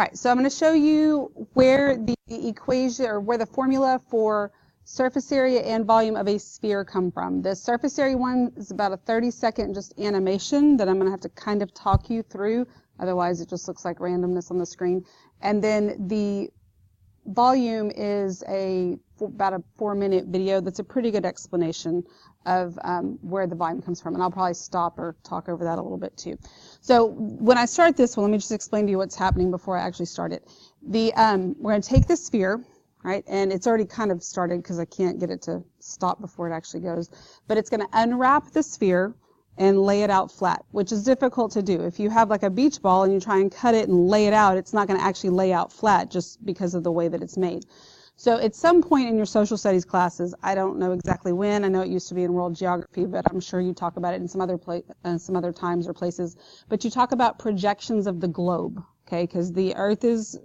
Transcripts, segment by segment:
All right, so I'm going to show you where the equation or where the formula for surface area and volume of a sphere come from. The surface area one is about a 30-second just animation that I'm going to have to kind of talk you through. Otherwise, it just looks like randomness on the screen. And then the volume is about a 4-minute video that's a pretty good explanation of where the volume comes from. And I'll probably stop or talk over that a little bit too. So when I start this one, let me just explain to you what's happening before I actually start it. We're going to take the sphere, right? And it's already kind of started because I can't get it to stop before it actually goes. But it's going to unwrap the sphere and lay it out flat, which is difficult to do. If you have like a beach ball and you try and cut it and lay it out, it's not going to actually lay out flat just because of the way that it's made. So at some point in your social studies classes, I don't know exactly when, I know it used to be in world geography, but I'm sure you talk about it in some other times or places, but you talk about projections of the globe, okay, because the earth is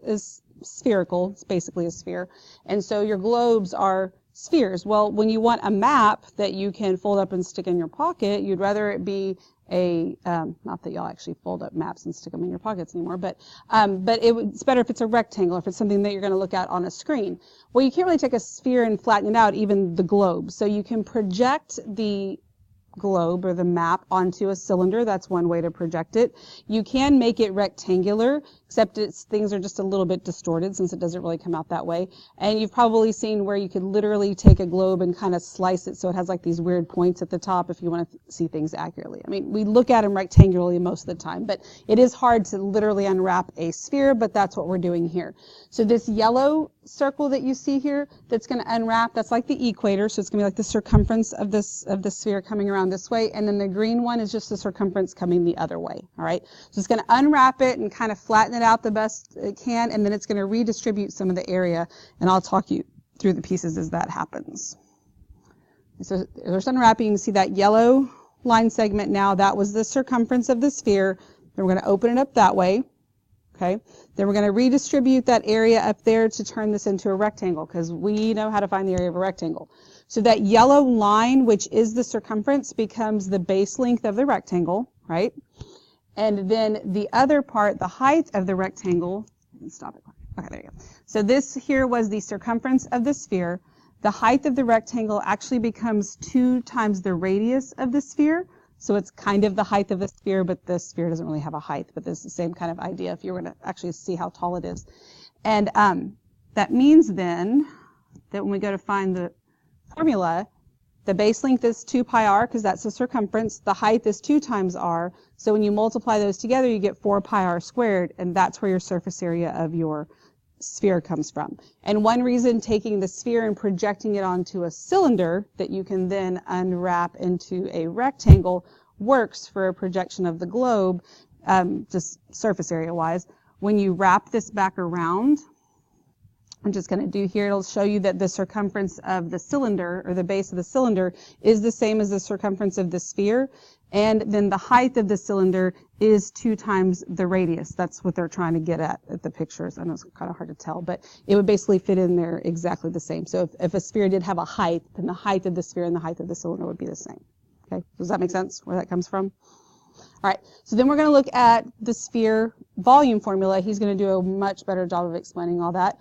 spherical, it's basically a sphere, and so your globes are spheres. Well, when you want a map that you can fold up and stick in your pocket, you'd rather it be not that y'all actually fold up maps and stick them in your pockets anymore, but it's better if it's a rectangle, if it's something that you're going to look at on a screen. Well, you can't really take a sphere and flatten it out, even the globe. So you can project the globe or the map onto a cylinder. That's one way to project it. You can make it rectangular, except things are just a little bit distorted since it doesn't really come out that way. And you've probably seen where you could literally take a globe and kind of slice it so it has like these weird points at the top if you want to see things accurately. I mean, we look at them rectangularly most of the time, but it is hard to literally unwrap a sphere, but that's what we're doing here. So this yellow circle that you see here that's going to unwrap, that's like the equator, so it's going to be like the circumference of the sphere coming around this way, and then the green one is just the circumference coming the other way, all right? So it's going to unwrap it and kind of flatten it out the best it can, and then it's going to redistribute some of the area, and I'll talk you through the pieces as that happens. So there's unwrapping. You can see that yellow line segment now. That was the circumference of the sphere. Then we're going to open it up that way. Okay. Then we're going to redistribute that area up there to turn this into a rectangle because we know how to find the area of a rectangle. So that yellow line, which is the circumference, becomes the base length of the rectangle, right? And then the other part, the height of the rectangle, stop it. Okay, there you go. So this here was the circumference of the sphere. The height of the rectangle actually becomes 2 times the radius of the sphere. So it's kind of the height of the sphere, but the sphere doesn't really have a height, but it's the same kind of idea if you were going to actually see how tall it is. And that means then that when we go to find the formula, the base length is 2 pi r because that's the circumference. The height is 2 times r. So when you multiply those together, you get 4 pi r squared, and that's where your surface area of your sphere comes from. And one reason taking the sphere and projecting it onto a cylinder that you can then unwrap into a rectangle works for a projection of the globe, just surface area wise. When you wrap this back around, I'm just going to do here, it'll show you that the circumference of the cylinder, or the base of the cylinder, is the same as the circumference of the sphere. And then the height of the cylinder is 2 times the radius. That's what they're trying to get at the pictures. I know it's kind of hard to tell, but it would basically fit in there exactly the same. So if a sphere did have a height, then the height of the sphere and the height of the cylinder would be the same. Okay, does that make sense, where that comes from? All right, so then we're going to look at the sphere volume formula. He's going to do a much better job of explaining all that.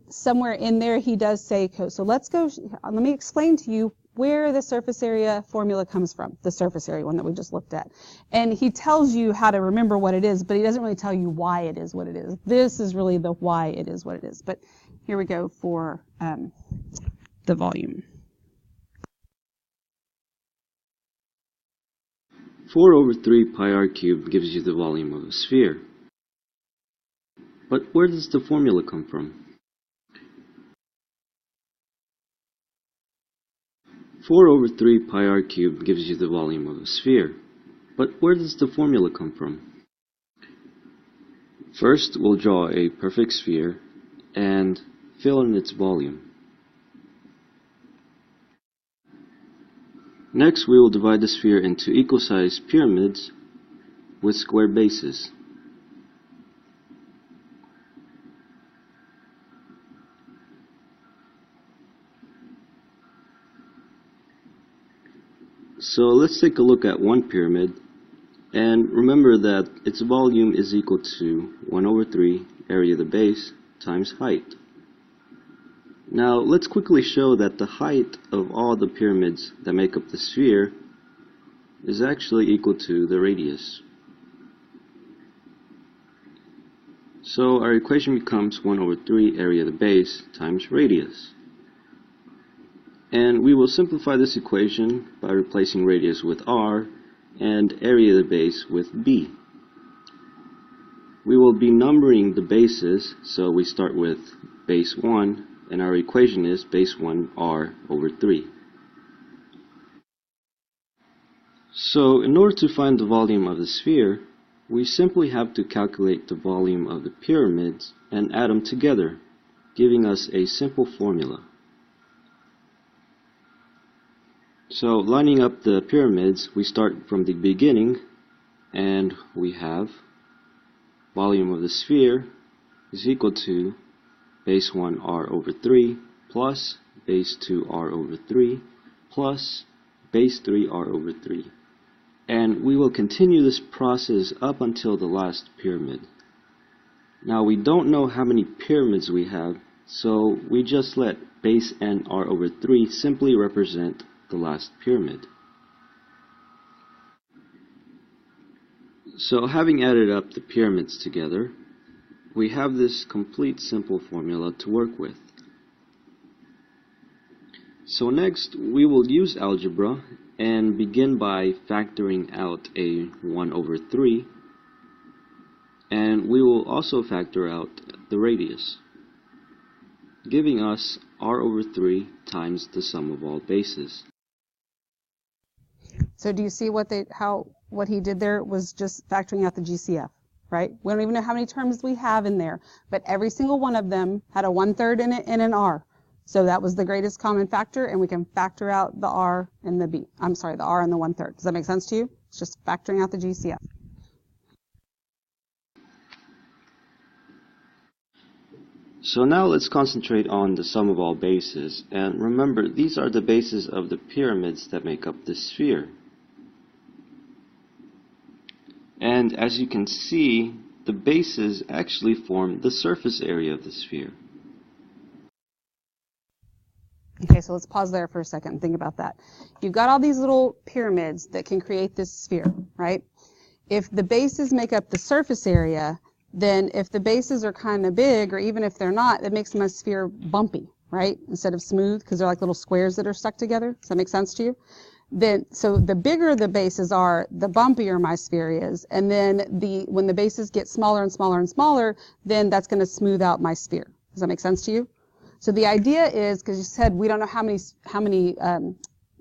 Somewhere in there, he does say, so let's go, let me explain to you where the surface area formula comes from, the surface area one that we just looked at. And he tells you how to remember what it is, but he doesn't really tell you why it is what it is. This is really the why it is what it is. But here we go for the volume. 4 over 3 pi r cubed gives you the volume of a sphere. But where does the formula come from? 4 over 3 pi r cubed gives you the volume of a sphere. But where does the formula come from? First, we'll draw a perfect sphere and fill in its volume. Next, we will divide the sphere into equal-sized pyramids with square bases. So let's take a look at one pyramid. And remember that its volume is equal to 1 over 3 area of the base times height. Now let's quickly show that the height of all the pyramids that make up the sphere is actually equal to the radius. So our equation becomes 1 over 3 area of the base times radius. And we will simplify this equation by replacing radius with r and area of the base with b. We will be numbering the bases, so we start with base 1, and our equation is base 1 r over 3. So in order to find the volume of the sphere, we simply have to calculate the volume of the pyramids and add them together, giving us a simple formula. So lining up the pyramids, we start from the beginning, and we have volume of the sphere is equal to base 1 r over 3 plus base 2 r over 3 plus base 3 r over 3. And we will continue this process up until the last pyramid. Now we don't know how many pyramids we have, so we just let base n r over 3 simply represent the last pyramid. So having added up the pyramids together, we have this complete simple formula to work with. So next we will use algebra and begin by factoring out a 1 over 3, and we will also factor out the radius, giving us r over 3 times the sum of all bases. So do you see what he did there was just factoring out the GCF, right? We don't even know how many terms we have in there, but every single one of them had a 1/3 in it and an r. So that was the greatest common factor, and we can factor out the r and the b. I'm sorry, the r and the 1/3. Does that make sense to you? It's just factoring out the GCF. So now let's concentrate on the sum of all bases, and remember, these are the bases of the pyramids that make up the sphere. And as you can see, the bases actually form the surface area of the sphere. Okay, so let's pause there for a second and think about that. You've got all these little pyramids that can create this sphere, right? If the bases make up the surface area, then if the bases are kind of big, or even if they're not, that makes my sphere bumpy, right? Instead of smooth, because they're like little squares that are stuck together. Does that make sense to you? Then, so the bigger the bases are, the bumpier my sphere is. And then when the bases get smaller and smaller and smaller, then that's going to smooth out my sphere. Does that make sense to you? So the idea is, because you said we don't know how many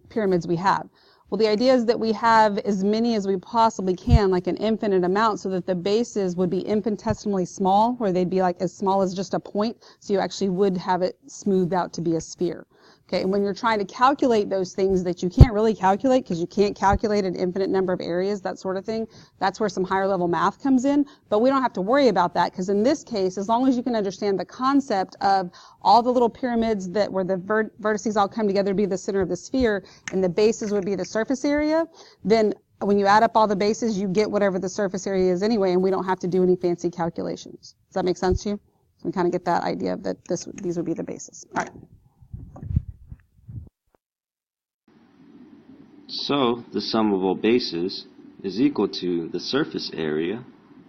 pyramids we have. Well, the idea is that we have as many as we possibly can, like an infinite amount, so that the bases would be infinitesimally small, where they'd be like as small as just a point, so you actually would have it smoothed out to be a sphere. Okay, and when you're trying to calculate those things that you can't really calculate, because you can't calculate an infinite number of areas, that sort of thing, that's where some higher level math comes in. But we don't have to worry about that, because in this case, as long as you can understand the concept of all the little pyramids that where the vertices all come together to be the center of the sphere, and the bases would be the surface area, then when you add up all the bases, you get whatever the surface area is anyway, and we don't have to do any fancy calculations. Does that make sense to you? So we kind of get that idea that these would be the bases. All right. So the sum of all bases is equal to the surface area,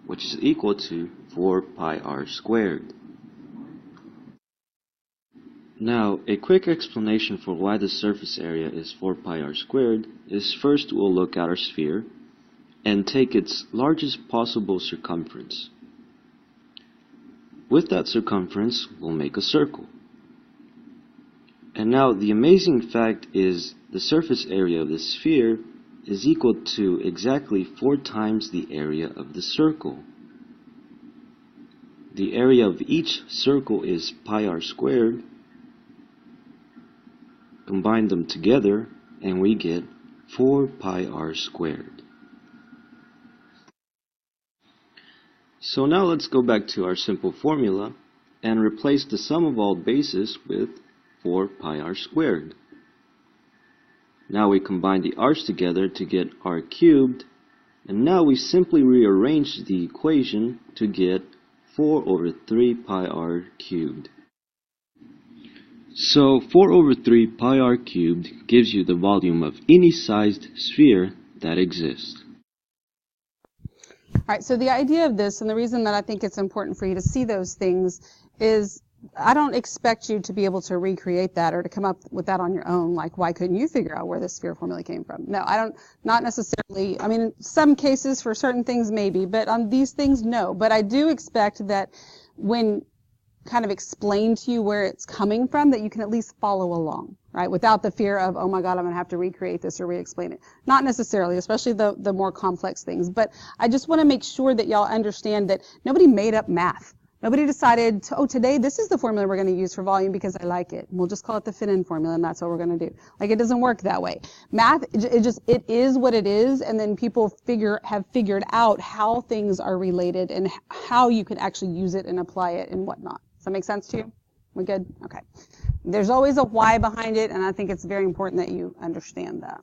which is equal to 4 pi r squared. Now, a quick explanation for why the surface area is 4 pi r squared is first we'll look at our sphere and take its largest possible circumference. With that circumference, we'll make a circle. And now the amazing fact is the surface area of the sphere is equal to exactly 4 times the area of the circle. The area of each circle is pi r squared. Combine them together and we get 4 pi r squared. So now let's go back to our simple formula and replace the sum of all bases with 4 pi r squared. Now we combine the r's together to get r cubed, And now we simply rearrange the equation to get 4 over 3 pi r cubed. So 4 over 3 pi r cubed gives you the volume of any sized sphere that exists. All right, so the idea of this, and the reason that I think it's important for you to see those things, is I don't expect you to be able to recreate that or to come up with that on your own. Like, why couldn't you figure out where the sphere formula came from? No, I don't, not necessarily. I mean, in some cases, for certain things, maybe, but on these things, no. But I do expect that when kind of explain to you where it's coming from, that you can at least follow along, right? Without the fear of, oh my God, I'm going to have to recreate this or re-explain it. Not necessarily, especially the more complex things. But I just want to make sure that y'all understand that nobody made up math. Nobody decided, today this is the formula we're going to use for volume because I like it. We'll just call it the fit-in formula, and that's what we're going to do. Like, it doesn't work that way. Math, it is what it is, and then people have figured out how things are related and how you can actually use it and apply it and whatnot. Does that make sense to you? We good? Okay. There's always a why behind it, and I think it's very important that you understand that.